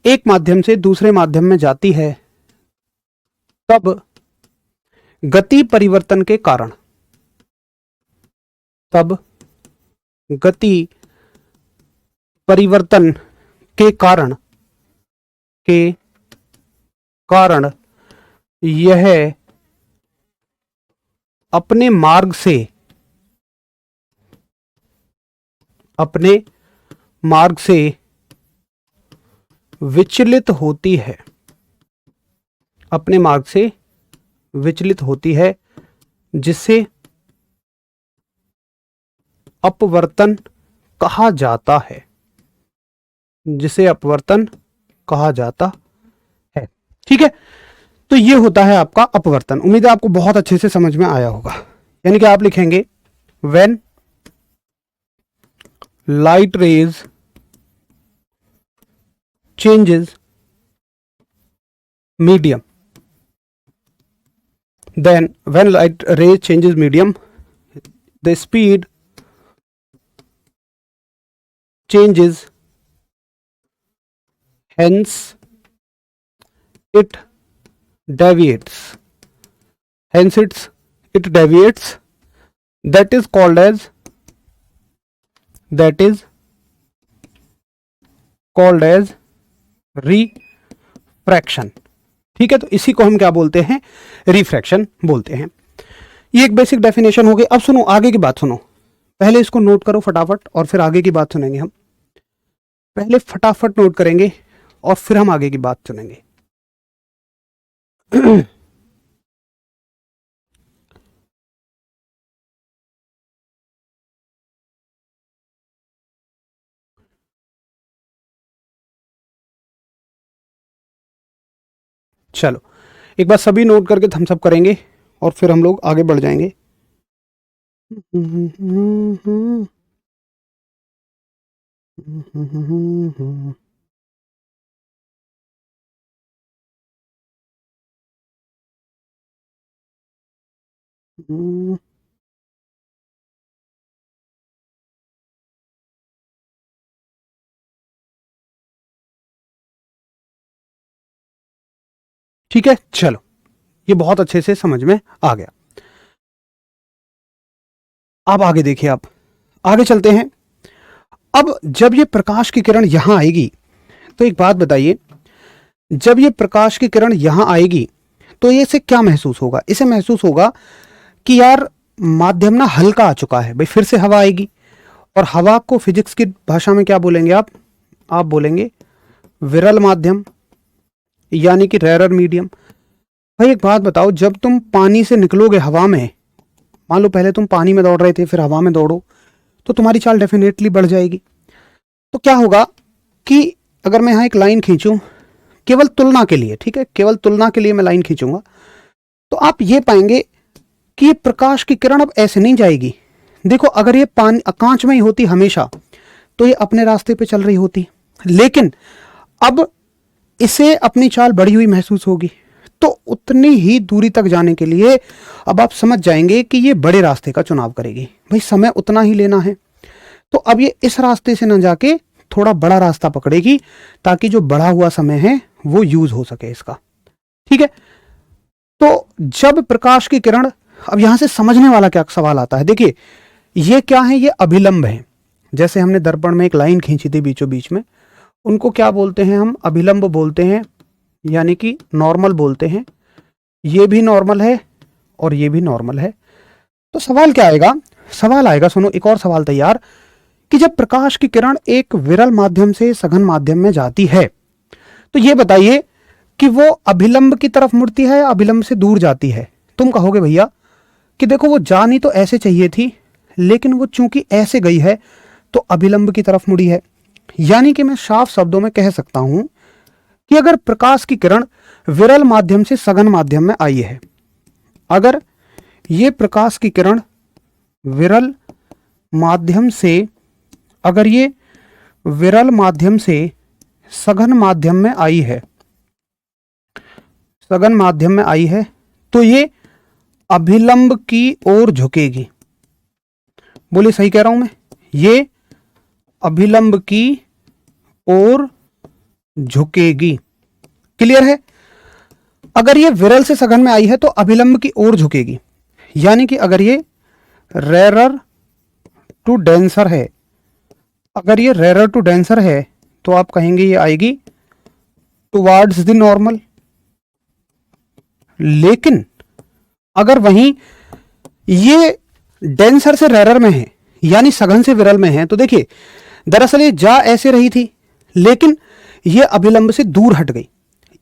एक माध्यम से दूसरे माध्यम में जाती है, तब गति परिवर्तन के कारण, तब गति परिवर्तन के कारण, के कारण यह अपने मार्ग से, अपने मार्ग से विचलित होती है, अपने मार्ग से विचलित होती है, जिसे अपवर्तन कहा जाता है, जिसे अपवर्तन कहा जाता है। ठीक है, तो ये होता है आपका अपवर्तन। उम्मीद है आपको बहुत अच्छे से समझ में आया होगा। यानी कि आप लिखेंगे when light rays changes medium, then when light ray changes medium, the speed changes, hence it deviates, hence it deviates, that is called as, that is called as refraction। ठीक है, तो इसी को हम क्या बोलते हैं, रिफ्रैक्शन बोलते हैं। ये एक बेसिक डेफिनेशन हो गई। अब सुनो आगे की बात, सुनो, पहले इसको नोट करो फटाफट और फिर आगे की बात सुनेंगे हम। पहले फटाफट नोट करेंगे और फिर हम आगे की बात सुनेंगे। चलो एक बार सभी नोट करके थम्स अप करेंगे और फिर हम लोग आगे बढ़ जाएंगे। ठीक है, चलो ये बहुत अच्छे से समझ में आ गया। अब आगे देखिए, आप आगे चलते हैं। अब जब ये प्रकाश की किरण यहां आएगी तो एक बात बताइए, जब ये प्रकाश की किरण यहां आएगी तो ये इसे क्या महसूस होगा? इसे महसूस होगा कि यार माध्यम ना हल्का आ चुका है। भाई फिर से हवा आएगी, और हवा को फिजिक्स की भाषा में क्या बोलेंगे आप बोलेंगे विरल माध्यम, यानी कि रेयर मीडियम। भाई एक बात बताओ, जब तुम पानी से निकलोगे हवा में, मान लो पहले तुम पानी में दौड़ रहे थे फिर हवा में दौड़ो, तो तुम्हारी चाल डेफिनेटली बढ़ जाएगी। तो क्या होगा कि अगर मैं यहां एक लाइन खींचूं केवल तुलना के लिए, ठीक है, केवल तुलना के लिए मैं लाइन खींचूंगा, तो आप ये पाएंगे कि ये प्रकाश की किरण अब ऐसे नहीं जाएगी। देखो अगर ये पानी कांच में ही होती हमेशा तो ये अपने रास्ते पे चल रही होती, लेकिन अब इसे अपनी चाल बढ़ी हुई महसूस होगी, तो उतनी ही दूरी तक जाने के लिए अब आप समझ जाएंगे कि ये बड़े रास्ते का चुनाव करेगी। भाई समय उतना ही लेना है, तो अब ये इस रास्ते से ना जाके थोड़ा बड़ा रास्ता पकड़ेगी, ताकि जो बढ़ा हुआ समय है वो यूज हो सके इसका। ठीक है, तो जब प्रकाश की किरण, अब यहां से समझने वाला क्या सवाल आता है, देखिए ये क्या है, ये अभिलंब है। जैसे हमने दर्पण में एक लाइन खींची थी बीचों बीच में, उनको क्या बोलते हैं हम? अभिलंब बोलते हैं, यानी कि नॉर्मल बोलते हैं। ये भी नॉर्मल है और ये भी नॉर्मल है। तो सवाल क्या आएगा? सवाल आएगा, सुनो, एक और सवाल तैयार, कि जब प्रकाश की किरण एक विरल माध्यम से सघन माध्यम में जाती है, तो ये बताइए कि वो अभिलंब की तरफ मुड़ती है या अभिलंब से दूर जाती है? तुम कहोगे भैया कि देखो वो जानी तो ऐसे चाहिए थी, लेकिन वो चूंकि ऐसे गई है तो अभिलंब की तरफ मुड़ी है। यानी कि मैं साफ शब्दों में कह सकता हूं कि अगर प्रकाश की किरण विरल माध्यम से सघन माध्यम में आई है, अगर ये प्रकाश की किरण विरल माध्यम से, अगर ये विरल माध्यम से सघन माध्यम में आई है, सघन माध्यम में आई है, तो ये अभिलंब की ओर झुकेगी। बोले सही कह रहा हूं मैं? ये अभिलंब की ओर झुकेगी। क्लियर है? अगर ये विरल से सघन में आई है तो अभिलंब की ओर झुकेगी, यानी कि अगर ये रेरर टू डेंसर है, अगर ये रेरर टू डेंसर है तो आप कहेंगे ये आएगी टुवार्ड्स द नॉर्मल। लेकिन अगर वहीं ये डेंसर से रेरर में है, यानी सघन से विरल में है, तो देखिए दरअसल ये जा ऐसे रही थी, लेकिन ये अभिलंब से दूर हट गई।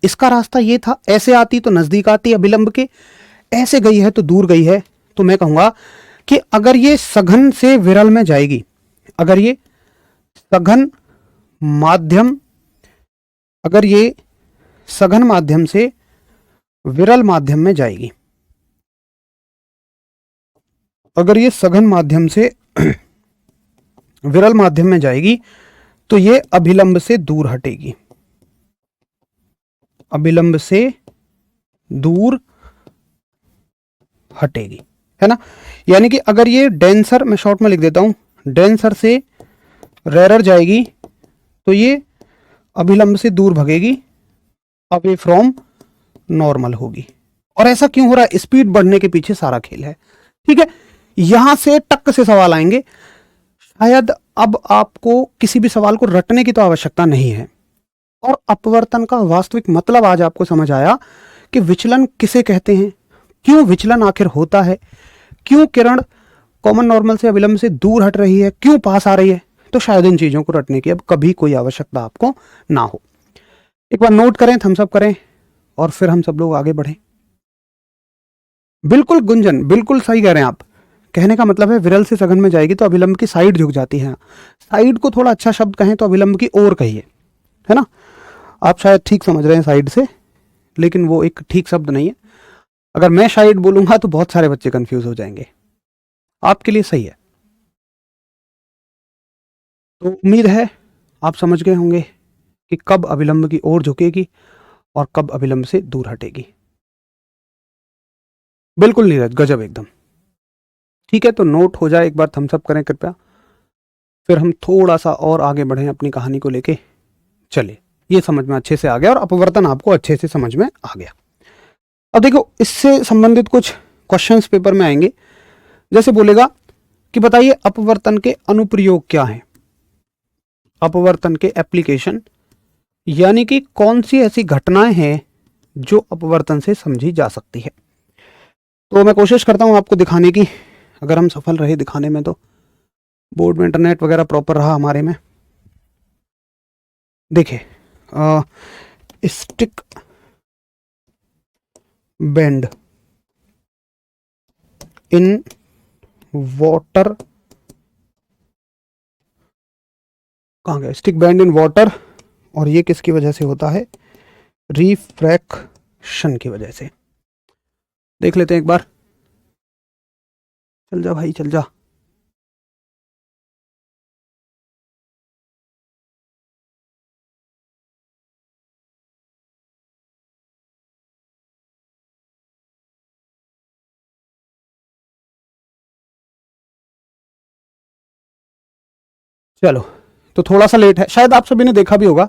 इसका रास्ता ये था, ऐसे आती तो नजदीक आती अभिलंब के, ऐसे गई है तो दूर गई है। तो मैं कहूंगा कि अगर ये सघन से विरल में जाएगी, अगर ये सघन माध्यम, अगर ये सघन माध्यम से विरल माध्यम में जाएगी, अगर ये सघन माध्यम से विरल माध्यम में जाएगी, तो ये अभिलंब से दूर हटेगी, अभिलंब से दूर हटेगी, है ना। यानी कि अगर ये डेंसर, मैं शॉर्ट में लिख देता हूं, डेंसर से रेरर जाएगी तो ये अभिलंब से दूर भगेगी, अवे फ्रॉम नॉर्मल होगी। और ऐसा क्यों हो रहा है? स्पीड बढ़ने के पीछे सारा खेल है। ठीक है, यहां से टक से सवाल आएंगे। शायद अब आपको किसी भी सवाल को रटने की तो आवश्यकता नहीं है, और अपवर्तन का वास्तविक मतलब आज आपको समझ आया कि विचलन किसे कहते हैं, क्यों विचलन आखिर होता है, क्यों किरण कॉमन नॉर्मल से अभिलंब से दूर हट रही है, क्यों पास आ रही है। तो शायद इन चीजों को रटने की अब कभी कोई आवश्यकता आपको ना हो। एक बार नोट करें, थम्स अप करें, और फिर हम सब लोग आगे बढ़ें। बिल्कुल गुंजन, बिल्कुल सही कह रहे हैं आप। कहने का मतलब है विरल से सघन में जाएगी तो अभिलंब की साइड झुक जाती है। साइड को थोड़ा अच्छा शब्द कहें तो अभिलंब की ओर कहिए, है ना। आप शायद ठीक समझ रहे हैं साइड से, लेकिन वो एक ठीक शब्द नहीं है। अगर मैं शाइड बोलूंगा तो बहुत सारे बच्चे कंफ्यूज हो जाएंगे। आपके लिए सही है। तो उम्मीद है आप समझ गए होंगे कि कब अभिलंब की ओर झुकेगी और कब अभिलंब से दूर हटेगी। बिल्कुल नीरज, गजब एकदम। ठीक है, तो नोट हो जाए, एक बार थम्स अप करें कृपया, फिर हम थोड़ा सा और आगे बढ़ें अपनी कहानी को लेके। चलिए, ये समझ में अच्छे से आ गया और अपवर्तन आपको अच्छे से समझ में आ गया। अब देखो, इससे संबंधित कुछ क्वेश्चंस पेपर में आएंगे। जैसे बोलेगा कि बताइए अपवर्तन के अनुप्रयोग क्या हैं, अपवर्तन के एप्लीकेशन, यानी कि कौन सी ऐसी घटनाएं हैं जो अपवर्तन से समझी जा सकती है। तो मैं कोशिश करता हूं आपको दिखाने की, अगर हम सफल रहे दिखाने में तो। बोर्ड में इंटरनेट वगैरह प्रॉपर रहा हमारे में। देखिए, स्टिक बेंड इन वाटर, कहाँ गया, स्टिक बेंड इन वाटर, और ये किसकी वजह से होता है, रिफ्रैक्शन की वजह से। देख लेते हैं एक बार। चल जा भाई, चल जा। चलो, तो थोड़ा सा लेट है, शायद आप सभी ने देखा भी होगा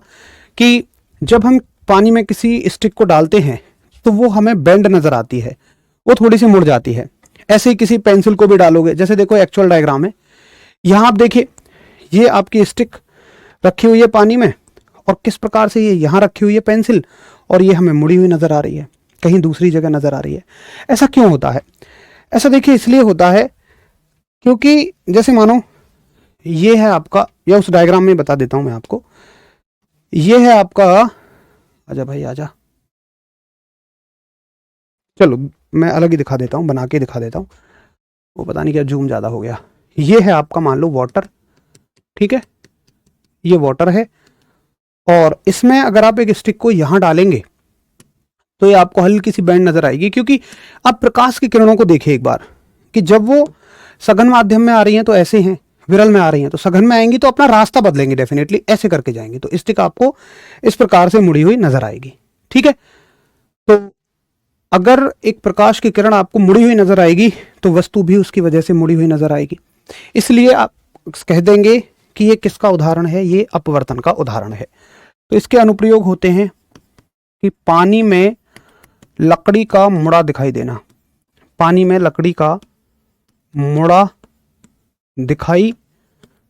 कि जब हम पानी में किसी स्टिक को डालते हैं तो वो हमें बेंड नजर आती है, वो थोड़ी सी मुड़ जाती है। ऐसे ही किसी पेंसिल को भी डालोगे, जैसे देखो एक्चुअल डायग्राम है, यहां आप देखिए, ये आपकी स्टिक रखी हुई है पानी में, और किस प्रकार से ये यहां रखी हुई है पेंसिल, और ये हमें मुड़ी हुई नजर आ रही है, कहीं दूसरी जगह नजर आ रही है। ऐसा क्यों होता है? ऐसा देखिए इसलिए होता है क्योंकि जैसे मानो ये है आपका, या उस डायग्राम में बता देता हूं मैं आपको, ये है आपका, आजा भाई आजा, चलो मैं अलग ही दिखा देता हूं, बना के दिखा देता हूं, वो पता नहीं क्या जूम ज्यादा हो गया। ये है आपका, मान लो वाटर, ठीक है, ये वाटर है, और इसमें अगर आप एक स्टिक को यहां डालेंगे तो ये आपको हल्की सी बैंड नजर आएगी, क्योंकि आप प्रकाश की किरणों को देखिए एक बार, कि जब वो सघन माध्यम में आ रही हैं तो ऐसे हैं, विरल में आ रही हैं तो सघन में आएंगी तो अपना रास्ता बदलेंगे, डेफिनेटली ऐसे करके जाएंगे, तो स्टिक आपको इस प्रकार से मुड़ी हुई नजर आएगी। ठीक है, तो अगर एक प्रकाश की किरण आपको मुड़ी हुई नजर आएगी तो वस्तु भी उसकी वजह से मुड़ी हुई नजर आएगी। इसलिए आप कह देंगे कि ये किसका उदाहरण है, ये अपवर्तन का उदाहरण है। तो इसके अनुप्रयोग होते हैं कि पानी में लकड़ी का मुड़ा दिखाई देना, पानी में लकड़ी का मुड़ा दिखाई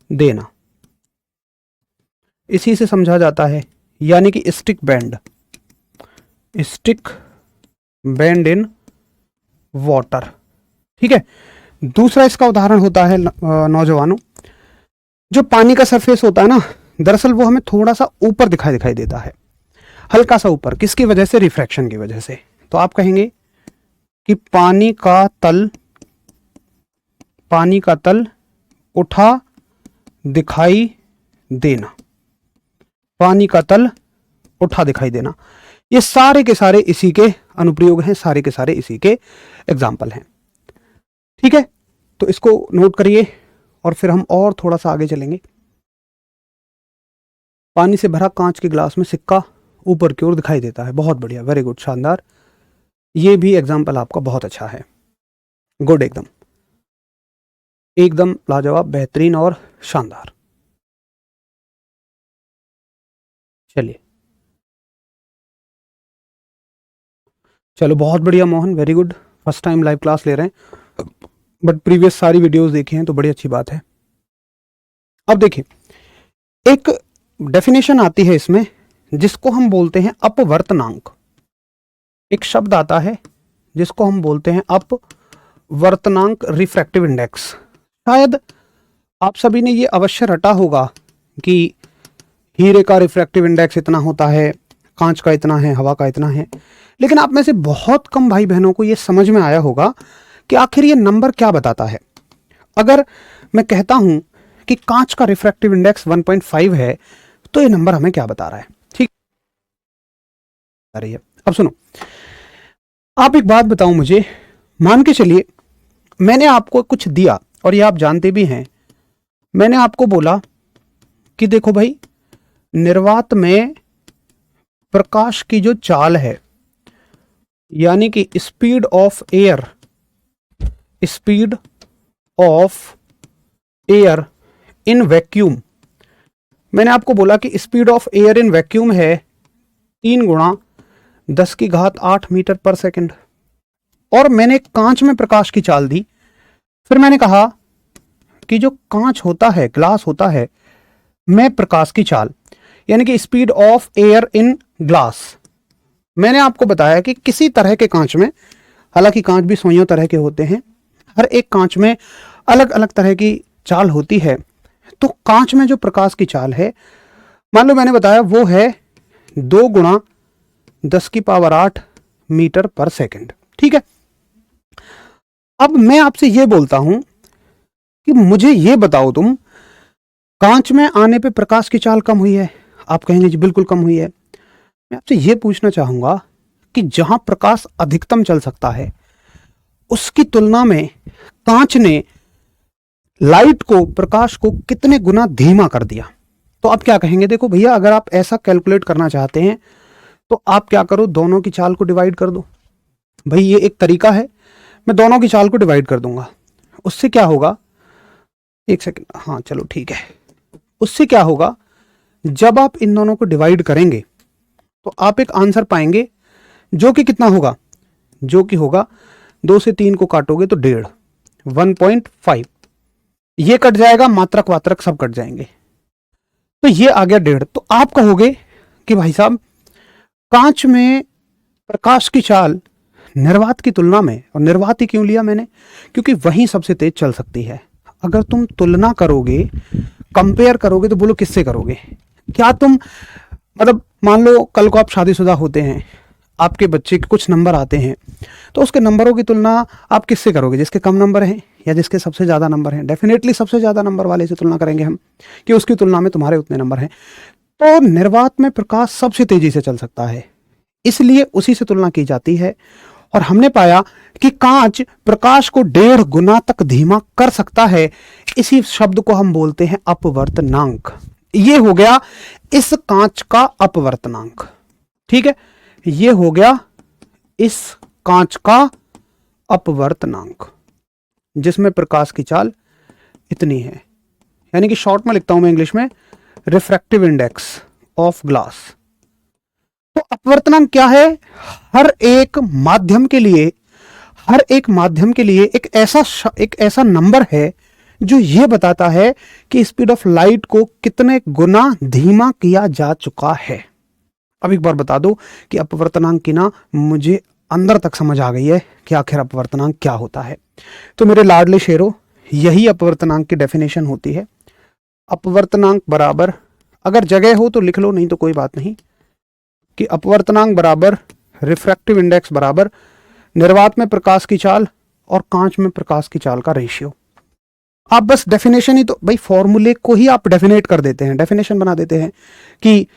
देना, इसी से समझा जाता है, यानी कि stick bend, stick bend in water. ठीक है, दूसरा इसका उदाहरण होता है नौजवानों, जो पानी का सरफेस होता है ना, दरअसल वो हमें थोड़ा सा ऊपर दिखाई देता है, हल्का सा ऊपर, किसकी वजह से, रिफ्रैक्शन की वजह से। तो आप कहेंगे कि पानी का तल उठा दिखाई देना, पानी का तल उठा दिखाई देना, ये सारे के सारे इसी के अनुप्रयोग हैं, सारे के सारे इसी के एग्जाम्पल हैं। ठीक है, तो इसको नोट करिए और फिर हम और थोड़ा सा आगे चलेंगे। पानी से भरा कांच के ग्लास में सिक्का ऊपर की ओर दिखाई देता है, बहुत बढ़िया, वेरी गुड, शानदार, ये भी एग्जाम्पल आपका बहुत अच्छा है, गुड, एकदम एकदम लाजवाब, बेहतरीन और शानदार। चलिए, चलो बहुत बढ़िया Mohan, very good, first time live class ले रहे हैं, बट प्रीवियस सारी वीडियोस देखी हैं तो बड़ी अच्छी बात है। अब देखिए, एक डेफिनेशन आती है इसमें जिसको हम बोलते हैं अपवर्तनांक। एक शब्द आता है जिसको हम बोलते हैं अपवर्तनांक, रिफ्रैक्टिव इंडेक्स। शायद आप सभी ने ये अवश्य रटा होगा कि हीरे का रिफ्रैक्टिव इंडेक्स इतना होता है, कांच का इतना है, हवा का इतना है, लेकिन आप में से बहुत कम भाई बहनों को ये समझ में आया होगा कि आखिर ये नंबर क्या बताता है। अगर मैं कहता हूं कि कांच का रिफ्रैक्टिव इंडेक्स 1.5 है तो ये नंबर हमें क्या बता रहा है, ठीक आ रही है। अब सुनो, आप एक बात बताओ मुझे, मान के चलिए मैंने आपको कुछ दिया और ये आप जानते भी हैं, मैंने आपको बोला कि देखो भाई, निर्वात में प्रकाश की जो चाल है, यानी कि speed of air, speed of air in vacuum, मैंने आपको बोला कि speed of air in vacuum है 3 गुणा 10⁸ मीटर पर सेकंड। और मैंने कांच में प्रकाश की चाल दी, फिर मैंने कहा कि जो कांच होता है, ग्लास होता है, में प्रकाश की चाल यानी कि speed of air in glass, मैंने आपको बताया कि किसी तरह के कांच में, हालांकि कांच भी सोइयों तरह के होते हैं, हर एक कांच में अलग अलग तरह की चाल होती है, तो कांच में जो प्रकाश की चाल है, मान लो मैंने बताया वो है 2 गुणा 10⁸ मीटर पर सेकंड। ठीक है, अब मैं आपसे ये बोलता हूं कि मुझे ये बताओ तुम, कांच में आने पे प्रकाश की चाल कम हुई है? आप कहेंगे जी बिल्कुल कम हुई है। मैं आपसे ये पूछना चाहूंगा कि जहां प्रकाश अधिकतम चल सकता है, उसकी तुलना में कांच ने लाइट को, प्रकाश को कितने गुना धीमा कर दिया? तो आप क्या कहेंगे? देखो भैया, अगर आप ऐसा कैलकुलेट करना चाहते हैं तो आप क्या करो, दोनों की चाल को डिवाइड कर दो। भाई ये एक तरीका है, मैं दोनों की चाल को डिवाइड कर दूंगा। उससे क्या होगा, एक सेकंड, हाँ चलो ठीक है, उससे क्या होगा, जब आप इन दोनों को डिवाइड करेंगे तो आप एक आंसर पाएंगे जो कि कितना होगा, जो कि होगा 2 से 3 को काटोगे तो 1.5, 1.5, ये कट जाएगा, मात्रक वात्रक सब कट जाएंगे, तो ये आ गया 1.5। तो आप कहोगे कि भाई साहब, कांच में प्रकाश की चाल निर्वात की तुलना में, और निर्वात ही क्यों लिया मैंने, क्योंकि वही सबसे तेज चल सकती है। अगर तुम तुलना करोगे, कंपेयर करोगे, तो बोलो किससे करोगे? क्या तुम, मतलब मान लो कल को आप शादीशुदा होते हैं, आपके बच्चे के कुछ नंबर आते हैं, तो उसके नंबरों की तुलना आप किससे करोगे? जिसके कम नंबर हैं या जिसके सबसे ज़्यादा नंबर हैं? डेफिनेटली सबसे ज़्यादा नंबर वाले से तुलना करेंगे हम, कि उसकी तुलना में तुम्हारे उतने नंबर हैं। तो निर्वात में प्रकाश सबसे तेजी से चल सकता है, इसलिए उसी से तुलना की जाती है। और हमने पाया कि कांच प्रकाश को 1.5 गुना तक धीमा कर सकता है। इसी शब्द को हम बोलते हैं अपवर्तनांक। ये हो गया इस कांच का अपवर्तनांक। ठीक है, ये हो गया इस कांच का अपवर्तनांक, जिसमें प्रकाश की चाल इतनी है, यानी कि शॉर्ट में लिखता हूं मैं इंग्लिश में, रिफ्रैक्टिव इंडेक्स ऑफ ग्लास। तो अपवर्तनांक क्या है? हर एक माध्यम के लिए, हर एक माध्यम के लिए एक ऐसा नंबर है जो यह बताता है कि स्पीड ऑफ लाइट को कितने गुना धीमा किया जा चुका है। अब एक बार बता दो कि अपवर्तनांक की ना मुझे अंदर तक समझ आ गई है कि आखिर अपवर्तनांक क्या होता है। तो मेरे लाडले शेरों, यही अपवर्तनांक की डेफिनेशन होती है। अपवर्तनांक बराबर, अगर जगह हो तो लिख लो, नहीं तो कोई बात नहीं, कि अपवर्तनांक बराबर रिफ्रैक्टिव इंडेक्स बराबर निर्वात में प्रकाश की चाल और कांच में प्रकाश की चाल का रेशियो। आप बस डेफिनेशन ही तो, भाई फॉर्मूले को ही आप डेफिनेट कर देते हैं, डेफिनेशन बना देते हैं कि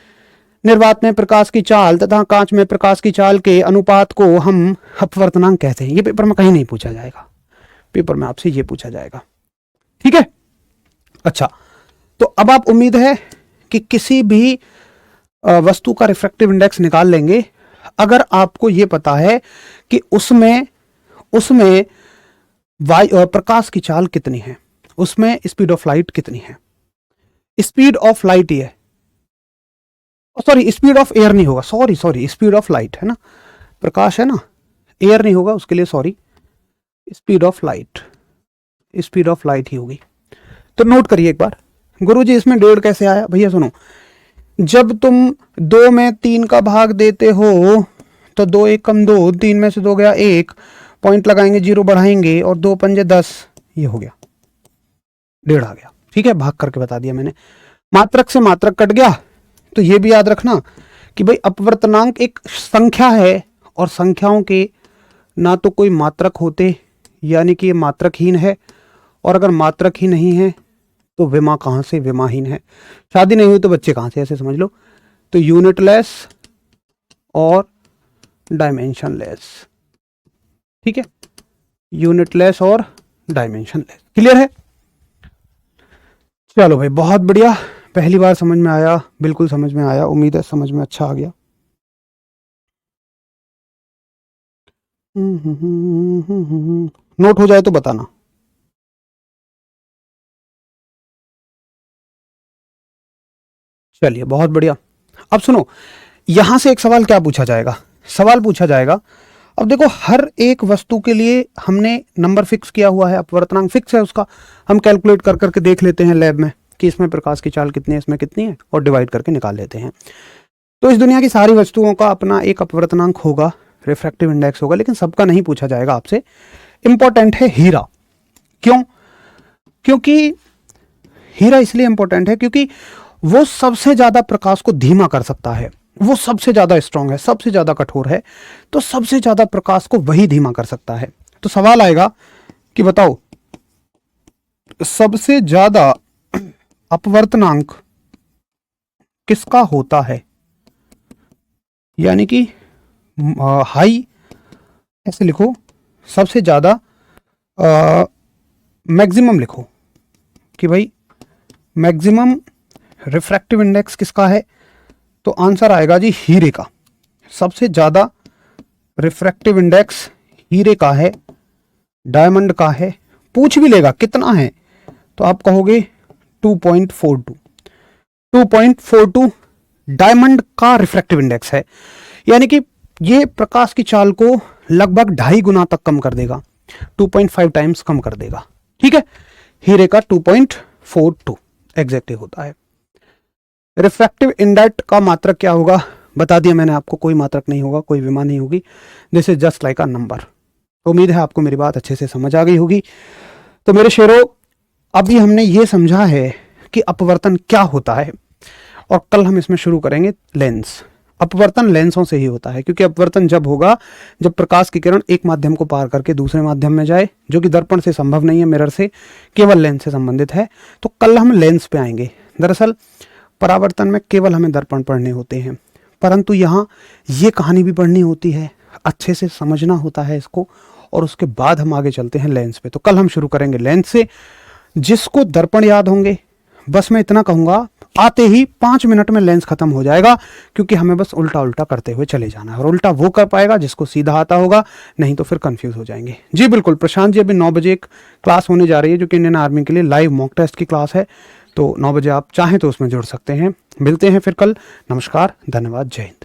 निर्वात में प्रकाश की चाल तथा कांच में प्रकाश की चाल के अनुपात को हम अपवर्तनांक कहते हैं। ये पेपर में कहीं नहीं पूछा जाएगा, पेपर में आपसे ये पूछा जाएगा। ठीक है, अच्छा, तो अब आप, उम्मीद है कि किसी भी वस्तु का रिफ्रैक्टिव इंडेक्स निकाल लेंगे अगर आपको ये पता है कि उसमें प्रकाश की चाल कितनी है, उसमें स्पीड ऑफ लाइट कितनी है। स्पीड ऑफ लाइट ये, सॉरी स्पीड ऑफ एयर नहीं होगा, सॉरी स्पीड ऑफ लाइट है ना, प्रकाश है ना, एयर नहीं होगा, उसके लिए सॉरी, स्पीड ऑफ लाइट ही होगी। तो नोट करिए एक बार, गुरुजी इसमें 1.5 कैसे आया? भैया सुनो, जब तुम 2 में 3 का भाग देते हो तो 2 1 कम 2, 3 में से 2 गया 1, पॉइंट लगाएंगे, 0 बढ़ाएंगे और 2 पंजे 10, ये हो गया 1.5 आ गया। ठीक है, भाग करके बता दिया मैंने। मात्रक से मात्रक कट गया, तो ये भी याद रखना कि भाई अपवर्तनांक एक संख्या है और संख्याओं के ना तो कोई मात्रक होते, यानी कि ये मात्रकहीन है, और अगर मात्रक ही नहीं है तो विमा कहाँ से, विमाहीन है। शादी नहीं हुई तो बच्चे कहाँ से, ऐसे समझ लो। तो यूनिटलेस और डायमेंशनलेस। ठीक है, यूनिटलेस और डायमेंशनलेस। क्लियर है? चलो भाई, बहुत बढ़िया। पहली बार समझ में आया, बिल्कुल समझ में आया। उम्मीद है समझ में अच्छा आ गया। नोट हो जाए तो बताना। चलिए, बहुत बढ़िया। अब सुनो, यहां से एक सवाल क्या पूछा जाएगा? सवाल पूछा जाएगा, अब देखो हर एक वस्तु के लिए हमने नंबर फिक्स किया हुआ है, अपवर्तनांक फिक्स है उसका। हम कैलकुलेट कर करके देख लेते हैं लैब में कि इसमें प्रकाश की चाल कितनी है, इसमें कितनी है, और डिवाइड करके निकाल लेते हैं। तो इस दुनिया की सारी वस्तुओं का अपना एक अपवर्तनांक होगा, रिफ्रैक्टिव इंडेक्स होगा, लेकिन सबका नहीं पूछा जाएगा आपसे। इंपॉर्टेंट है हीरा। क्यों? क्योंकि हीरा इसलिए इंपॉर्टेंट है क्योंकि वो सबसे ज्यादा प्रकाश को धीमा कर सकता है, वो सबसे ज्यादा स्ट्रांग है, सबसे ज्यादा कठोर है, तो सबसे ज्यादा प्रकाश को वही धीमा कर सकता है। तो सवाल आएगा कि बताओ सबसे ज्यादा अपवर्तनांक किसका होता है? यानी कि हाई, ऐसे लिखो, सबसे ज्यादा मैक्सिमम लिखो कि भाई मैक्सिमम रिफ्रैक्टिव इंडेक्स किसका है? तो आंसर आएगा जी हीरे का। सबसे ज्यादा रिफ्रैक्टिव इंडेक्स हीरे का है, डायमंड का है। पूछ भी लेगा कितना है, तो आप कहोगे 2.42। 2.42 डायमंड का रिफ्रैक्टिव इंडेक्स है, यानी कि ये प्रकाश की चाल को लगभग 2.5 गुना तक कम कर देगा, 2.5 टाइम्स कम कर देगा। ठीक है, हीरे का 2.42 एग्जैक्टली होता है। रिफ्रैक्टिव इंडेक्स का मात्रक क्या होगा? बता दिया मैंने आपको, कोई मात्रक नहीं होगा, कोई विमा नहीं होगी। This is just like a number. उम्मीद है आपको मेरी बात अच्छे से समझ आ गई होगी। तो मेरे शेरों, अभी हमने ये समझा है कि अपवर्तन क्या होता है, और कल हम इसमें शुरू करेंगे लेंस। अपवर्तन लेंसों से ही होता है, क्योंकि अपवर्तन जब होगा जब प्रकाश की किरण एक माध्यम को पार करके दूसरे माध्यम में जाए, जो कि दर्पण से संभव नहीं है, मिरर से, केवल लेंस से संबंधित है। तो कल हम लेंस पे आएंगे। दरअसल परावर्तन में केवल हमें दर्पण पढ़ने होते हैं, परंतु यहाँ ये कहानी भी पढ़नी होती है, अच्छे से समझना होता है इसको, और उसके बाद हम आगे चलते हैं लेंस पे। तो कल हम शुरू करेंगे लेंस से। जिसको दर्पण याद होंगे, बस मैं इतना कहूंगा, आते ही 5 मिनट में लेंस खत्म हो जाएगा, क्योंकि हमें बस उल्टा उल्टा करते हुए चले जाना है। और उल्टा वो कर पाएगा जिसको सीधा आता होगा, नहीं तो फिर कंफ्यूज हो जाएंगे। जी बिल्कुल प्रशांत जी, अभी 9 बजे एक क्लास होने जा रही है जो कि इंडियन आर्मी के लिए लाइव मॉक टेस्ट की क्लास है। तो 9 बजे आप चाहें तो उसमें जुड़ सकते हैं। मिलते हैं फिर कल। नमस्कार, धन्यवाद, जय हिंद।